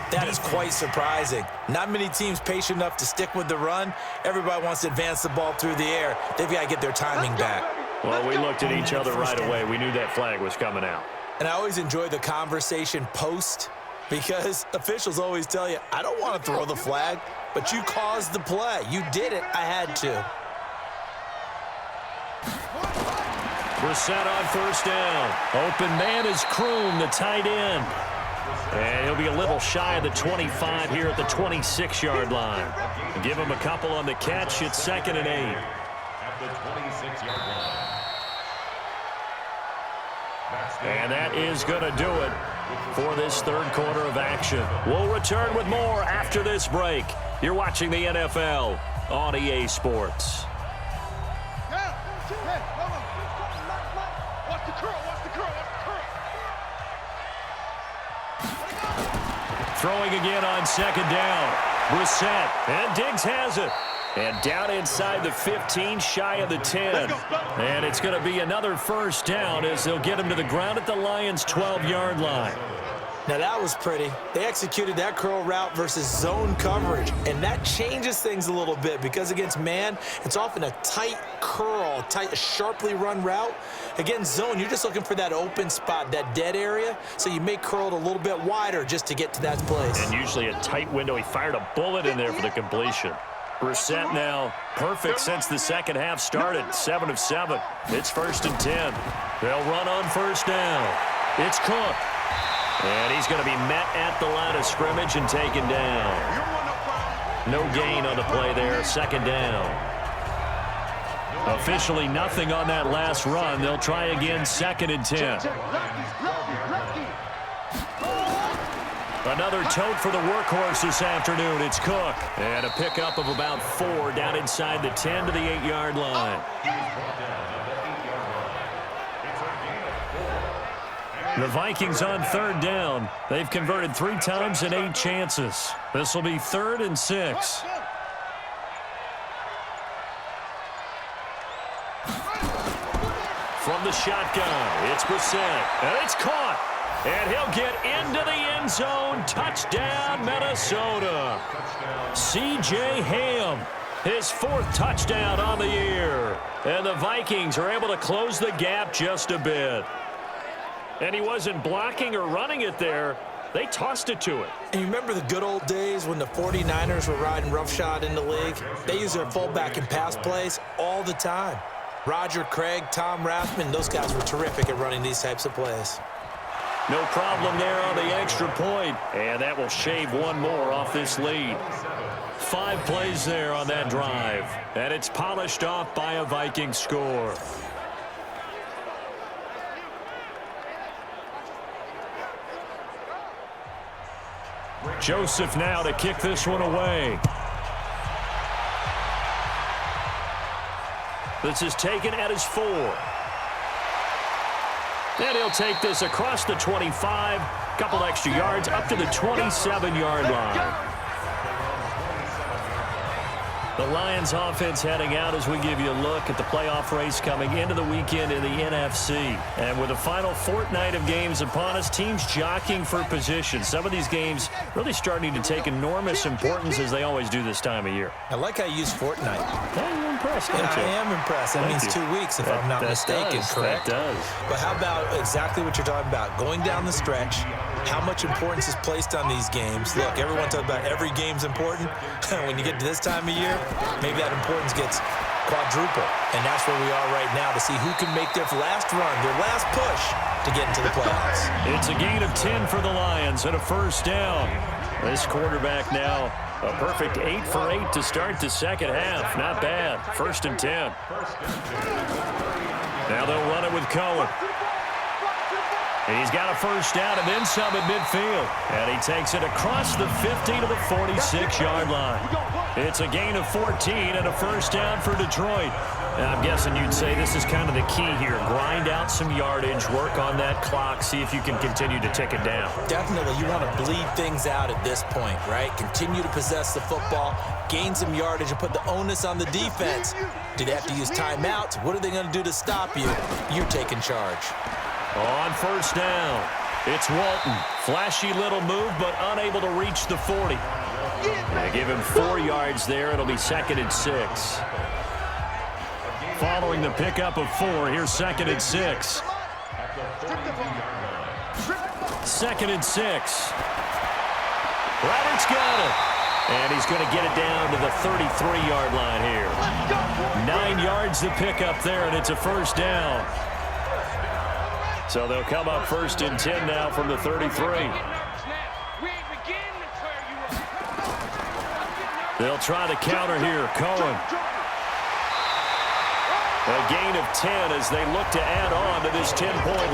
that is quite surprising. Not many teams patient enough to stick with the run. Everybody wants to advance the ball through the air. They've got to get their timing back. Well, we looked at each other right away. We knew that flag was coming out. And I always enjoy the conversation post, because officials always tell you, I don't want to throw the flag, but you caused the play. You did it. I had to. Brissett on 1st down. Open man is Kroon, the tight end. And he'll be a little shy of the 25 here at the 26-yard line. Give him a couple on the catch. It's 2nd and 8. At the 26-yard line. And that is going to do it for this third quarter of action. We'll return with more after this break. You're watching the NFL on EA Sports. Throwing again on 2nd down. Brissett, and Diggs has it. And down inside the 15, shy of the 10. And it's going to be another 1st down as they'll get him to the ground at the Lions' 12-yard line. Now that was pretty. They executed that curl route versus zone coverage, and that changes things a little bit because against man, it's often a tight curl, a sharply run route. Against zone, you're just looking for that open spot, that dead area, so you may curl it a little bit wider just to get to that place. And usually a tight window. He fired a bullet in there for the completion. Brissett now perfect since the second half started, 7 of 7. It's 1st and 10. They'll run on 1st down. It's Cook. And he's going to be met at the line of scrimmage and taken down. No gain on the play there, 2nd down. Officially nothing on that last run. They'll try again, 2nd and 10. Another tote for the workhorse this afternoon. It's Cook. And a pickup of about 4 down inside the 10 to the 8-yard line. The Vikings on 3rd down. They've converted 3 times and 8 chances. This will be 3rd and 6. From the shotgun, it's Brissett. And it's caught. And he'll get into the end zone. Touchdown, Minnesota. C.J. Ham, his 4th touchdown on the year. And the Vikings are able to close the gap just a bit. And he wasn't blocking or running it there. They tossed it to it. And you remember the good old days when the 49ers were riding roughshod in the league? They used their fullback in pass plays all the time. Roger Craig, Tom Rathman, those guys were terrific at running these types of plays. No problem there on the extra point. And that will shave 1 more off this lead. 5 plays there on that drive. And it's polished off by a Viking score. Joseph now to kick this one away. This is taken at his 4. And he'll take this across the 25, couple extra yards up to the 27-yard line. The Lions offense heading out as we give you a look at the playoff race coming into the weekend in the NFC. And with the final fortnight of games upon us, teams jockeying for position. Some of these games really starting to take enormous importance as they always do this time of year. I like how you use fortnight. Hey, you're impressed, aren't you? I am impressed. That means 2 weeks, if I'm not mistaken, correct? That does. But how about exactly what you're talking about? Going down the stretch, how much importance is placed on these games? Look, everyone talks about every game's important. When you get to this time of year, maybe that importance gets quadruple. And that's where we are right now to see who can make their last run, their last push to get into the playoffs. It's a gain of 10 for the Lions and a first down. This quarterback now a perfect 8 for 8 to start the second half. Not bad. 1st and 10. Now they'll run it with Cohen. He's got a first down and then some at midfield. And he takes it across the 50 to the 46-yard line. It's a gain of 14 and a first down for Detroit. Now, I'm guessing you'd say this is kind of the key here. Grind out some yardage, work on that clock, see if you can continue to tick it down. Definitely. You want to bleed things out at this point, right? Continue to possess the football, gain some yardage, and put the onus on the defense. Do they have to use timeouts? What are they going to do to stop you? You're taking charge. On first down, it's Walton. Flashy little move, but unable to reach the 40. They give him 4 yards there. It'll be 2nd and 6. Following the pickup of 4, here's 2nd and 6. 2nd and 6. Roberts got it. And he's going to get it down to the 33-yard line here. 9 yards to pick up there, and it's a first down. So they'll come up 1st and 10 now from the 33. They'll try the counter here. Cohen. A gain of 10 as they look to add on to this 10-point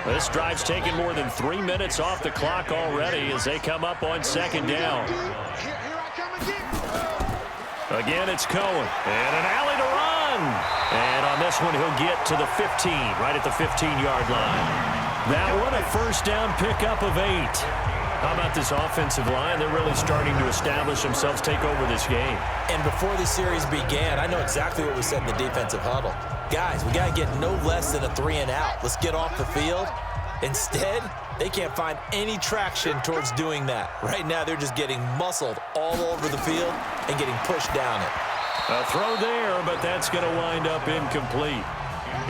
lead. This drive's taken more than 3 minutes off the clock already as they come up on 2nd down. Again, it's Cohen. And an alley to run. And on this one, he'll get to the 15, right at the 15-yard line. That one, a first down pickup of 8. How about this offensive line? They're really starting to establish themselves, take over this game. And before the series began, I know exactly what we said in the defensive huddle. Guys, we got to get no less than a 3 and out. Let's get off the field. Instead, they can't find any traction towards doing that. Right now, they're just getting muscled all over the field and getting pushed down it. A throw there, but that's going to wind up incomplete.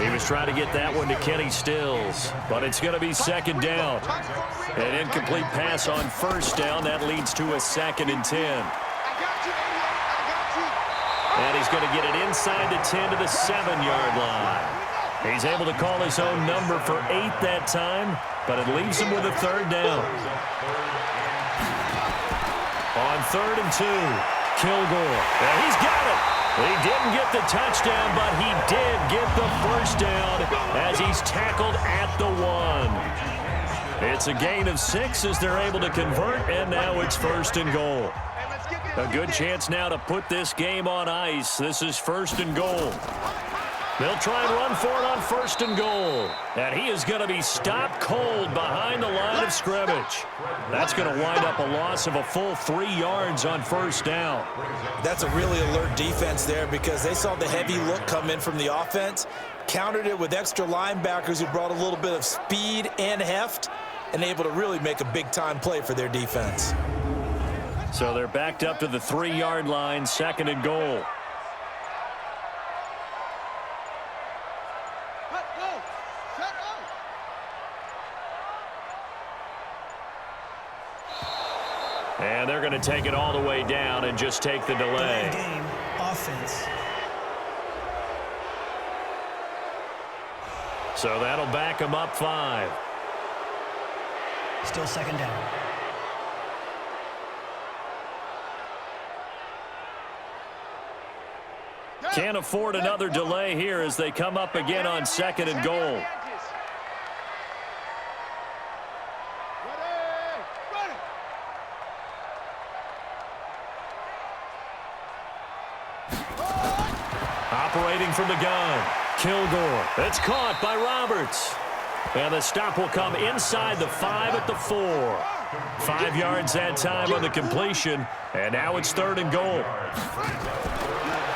He was trying to get that one to Kenny Stills, but it's going to be 2nd down. An incomplete pass on first down. That leads to a 2nd and 10. And he's going to get it inside the 10 to the 7-yard line. He's able to call his own number for 8 that time, but it leaves him with a 3rd down. On 3rd and 2, Kilgore. And he's got it. He didn't get the touchdown, but he did get the first down as he's tackled at the 1. It's a gain of 6 as they're able to convert, and now it's 1st and goal. A good chance now to put this game on ice. This is 1st and goal. They'll try and run for it on 1st and goal. And he is going to be stopped cold behind the line of scrimmage. That's going to wind up a loss of a full 3 yards on 1st down. That's a really alert defense there because they saw the heavy look come in from the offense, countered it with extra linebackers who brought a little bit of speed and heft, and able to really make a big-time play for their defense. So they're backed up to the 3-yard line, 2nd and goal. And they're going to take it all the way down and just take the delay. Game offense. So that'll back them up 5. Still 2nd down. Can't afford another delay here as they come up again on 2nd and goal. Operating from the gun, Kilgore. It's caught by Roberts. And the stop will come inside the 5 at the 4. 5 yards that time on the completion, and now it's 3rd and goal.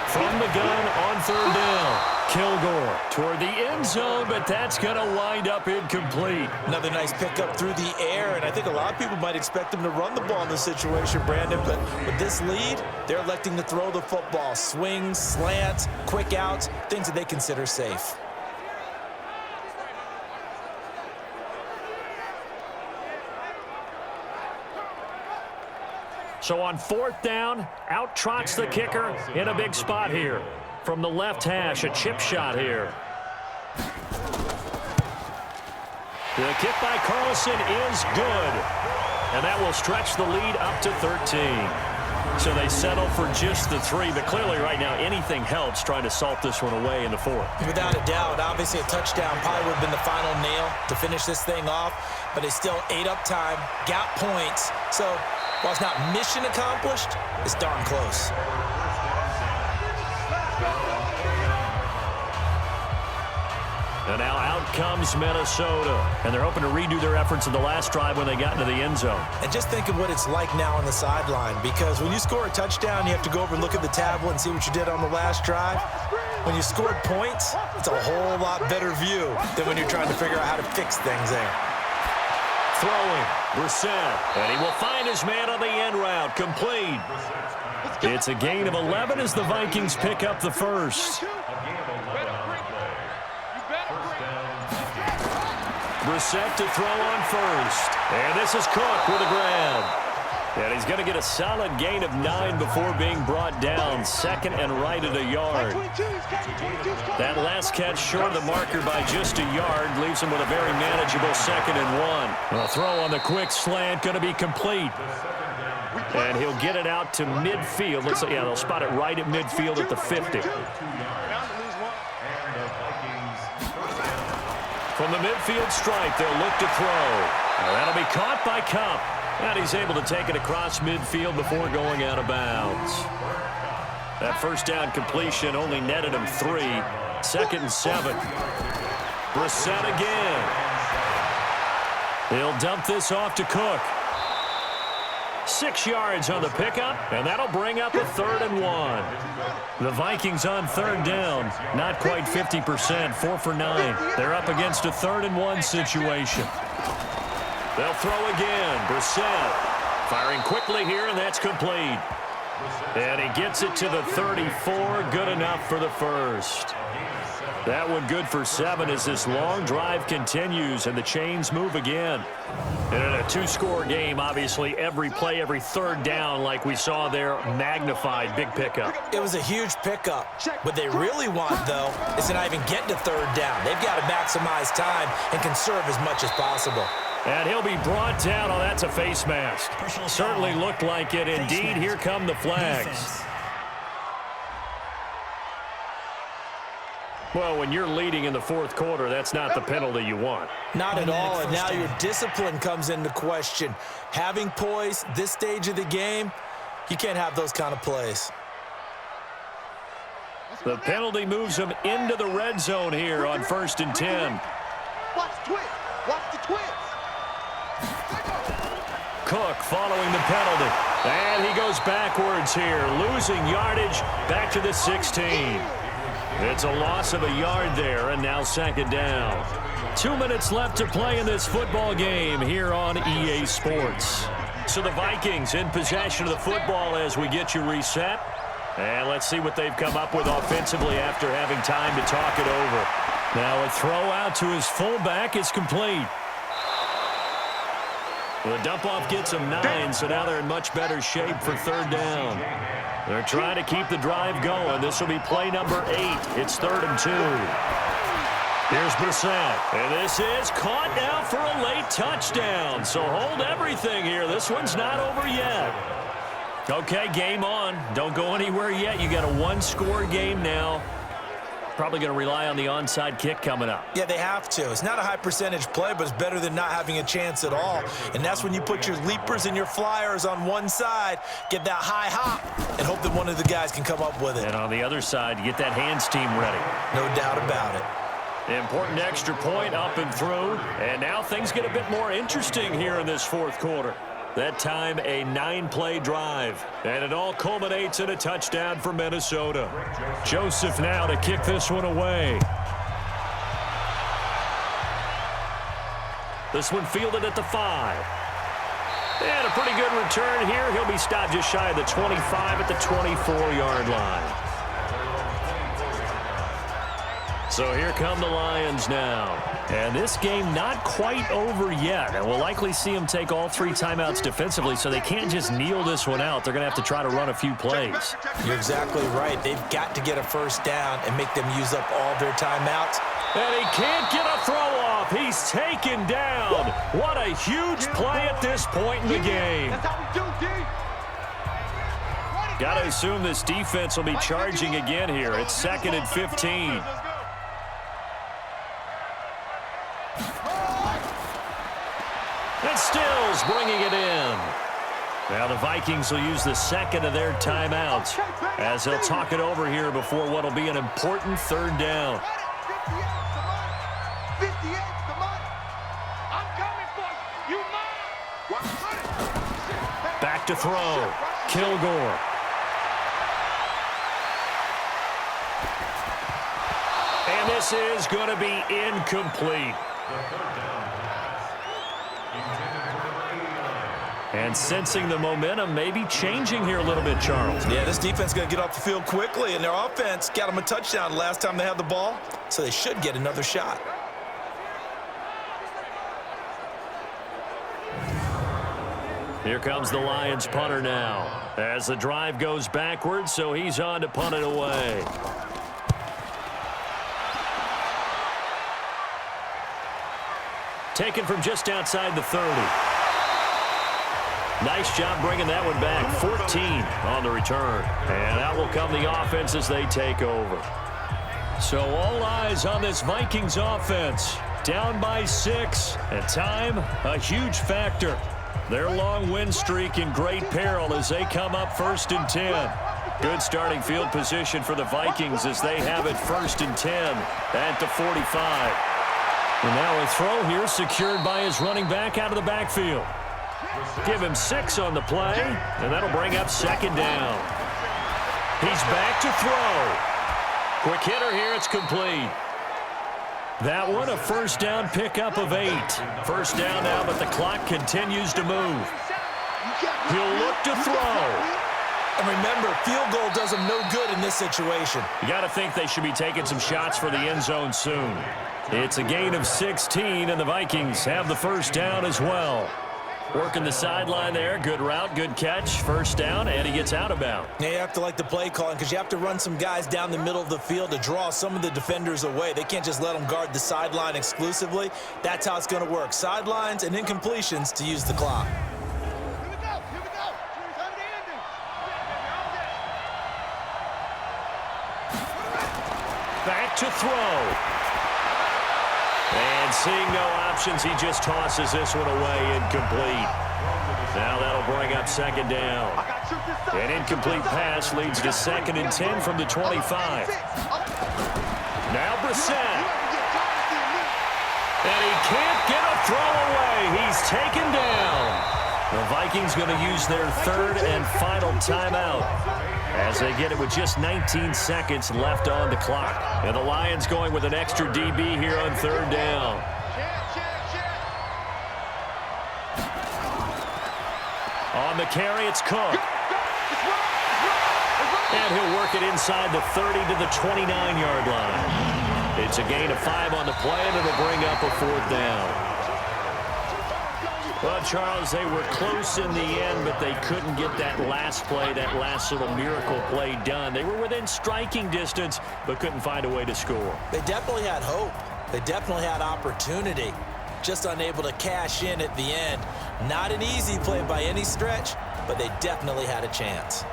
From the gun on 3rd down. Kilgore toward the end zone, but that's going to wind up incomplete. Another nice pickup through the air, and I think a lot of people might expect them to run the ball in this situation, Brandon, but with this lead, they're electing to throw the football. Swings, slants, quick outs, things that they consider safe. So on 4th down, out trots the kicker in a big spot here. From the left hash, a chip shot here. The kick by Carlson is good. And that will stretch the lead up to 13. So they settle for just the 3, but clearly right now anything helps trying to salt this one away in the 4th. Without a doubt, obviously a touchdown probably would have been the final nail to finish this thing off, but they still ate up time, got points. So while it's not mission accomplished, it's darn close. And now out comes Minnesota. And they're hoping to redo their efforts in the last drive when they got into the end zone. And just think of what it's like now on the sideline, because when you score a touchdown, you have to go over and look at the tablet and see what you did on the last drive. When you scored points, it's a whole lot better view than when you're trying to figure out how to fix things there. Throwing, Brissett, and he will find his man on the end route, complete. It's a gain of 11 as the Vikings pick up the first. Brissett to throw on first. And this is Cook with a grab. And he's going to get a solid gain of 9 before being brought down. 2nd and right at a yard. That last catch short of the marker by just a yard leaves him with a very manageable 2nd and 1. A throw on the quick slant going to be complete. And he'll get it out to midfield. Looks like, yeah, they'll spot it right at midfield at the 50. From the midfield stripe, they'll look to throw. Now that'll be caught by Cup. And he's able to take it across midfield before going out of bounds. That first down completion only netted him 3. 2nd and 7. Brissett again. He'll dump this off to Cook. 6 yards on the pickup, and that'll bring up a 3rd and 1. The Vikings on 3rd down, not quite 50%, 4 for 9. They're up against a 3rd and 1 situation. They'll throw again. Brissett firing quickly here, and that's complete. And he gets it to the 34. Good enough for the first. That one good for 7 as this long drive continues and the chains move again. And in a 2-score game, obviously, every play, every 3rd down, like we saw there, magnified. Big pickup. It was a huge pickup. What they really want, though, is to not even get to 3rd down. They've got to maximize time and conserve as much as possible. And he'll be brought down. Oh, that's a face mask. Certainly looked like it. Indeed, here come the flags. Well, when you're leading in the 4th quarter, that's not the penalty you want. Not at all, and now your discipline comes into question. Having poise this stage of the game, you can't have those kind of plays. The penalty moves him into the red zone here on 1st and 10. Watch the twist. Watch the twist. Cook following the penalty. And he goes backwards here, losing yardage back to the 16. It's a loss of a yard there, and now 2nd down. 2 minutes left to play in this football game here on EA Sports. So the Vikings in possession of the football as we get you reset. And let's see what they've come up with offensively after having time to talk it over. Now a throw out to his fullback is complete. The dump-off gets them 9, so now they're in much better shape for 3rd down. They're trying to keep the drive going. This will be play number 8. It's 3rd and 2. Here's Brissett. And this is caught now for a late touchdown. So hold everything here. This one's not over yet. Okay, game on. Don't go anywhere yet. You got a 1-score game now. Probably going to rely on the onside kick coming up. Yeah, they have to. It's not a high percentage play, but it's better than not having a chance at all. And that's when you put your leapers and your flyers on one side, get that high hop, and hope that one of the guys can come up with it. And on the other side, you get that hands team ready. No doubt about it. Important extra point up and through. And now things get a bit more interesting here in this fourth quarter. That time a 9-play drive. And it all culminates in a touchdown for Minnesota. Joseph now to kick this one away. This one fielded at the 5. And a pretty good return here. He'll be stopped just shy of the 25 at the 24-yard line. So here come the Lions now. And this game not quite over yet. And we'll likely see them take all 3 timeouts defensively, so they can't just kneel this one out. They're going to have to try to run a few plays. You're exactly right. They've got to get a first down and make them use up all their timeouts. And he can't get a throw off. He's taken down. What a huge play at this point in the game. Got to assume this defense will be charging again here. It's 2nd and 15. And Stills bringing it in. Now the Vikings will use the 2nd of their timeouts as they'll talk it over here before what will be an important 3rd down. Back to throw. Kilgore. And this is going to be incomplete. And sensing the momentum maybe changing here a little bit, Charles. Yeah, this defense is going to get off the field quickly, and their offense got them a touchdown last time they had the ball, so they should get another shot. Here comes the Lions punter now as the drive goes backwards, so he's on to punt it away. Taken from just outside the 30. Nice job bringing that one back. 14 on the return. And out will come the offense as they take over. So all eyes on this Vikings offense. Down by 6. And time, a huge factor. Their long win streak in great peril as they come up 1st and 10. Good starting field position for the Vikings as they have it 1st and 10 at the 45. And now a throw here secured by his running back out of the backfield. Give him 6 on the play, and that'll bring up 2nd down. He's back to throw. Quick hitter here, it's complete. That one, a 1st down pickup of 8. 1st down now, but the clock continues to move. He'll look to throw. And remember, field goal does them no good in this situation. You got to think they should be taking some shots for the end zone soon. It's a gain of 16, and the Vikings have the 1st down as well. Working the sideline there. Good route, good catch. 1st down, and he gets out of bounds. Yeah, you have to like the play calling because you have to run some guys down the middle of the field to draw some of the defenders away. They can't just let them guard the sideline exclusively. That's how it's going to work. Sidelines and incompletions to use the clock. Back to throw. And seeing no options, he just tosses this one away, incomplete. Now that'll bring up 2nd down. An incomplete pass leads to 2nd and 10 from the 25. Now Brissett. And he can't get a throw away. He's taken down. The Vikings going to use their 3rd and final timeout as they get it with just 19 seconds left on the clock. And the Lions going with an extra DB here on 3rd down. On the carry, it's Cook. And he'll work it inside the 30 to the 29-yard line. It's a gain of 5 on the play, and it'll bring up a 4th down. Well, Charles, they were close in the end, but they couldn't get that last play, that last little miracle play done. They were within striking distance, but couldn't find a way to score. They definitely had hope. They definitely had opportunity. Just unable to cash in at the end. Not an easy play by any stretch, but they definitely had a chance.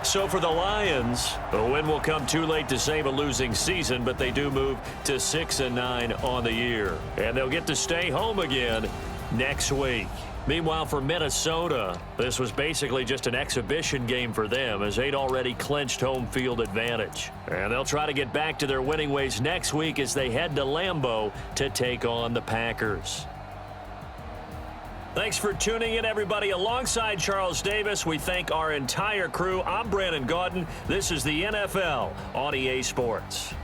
So for the Lions, the win will come too late to save a losing season, but they do move to 6-9 on the year. And they'll get to stay home again next week. Meanwhile, for Minnesota, this was basically just an exhibition game for them as they'd already clinched home field advantage. And they'll try to get back to their winning ways next week as they head to Lambeau to take on the Packers. Thanks for tuning in, everybody. Alongside Charles Davis, we thank our entire crew. I'm Brandon Gaudin. This is the NFL on EA Sports.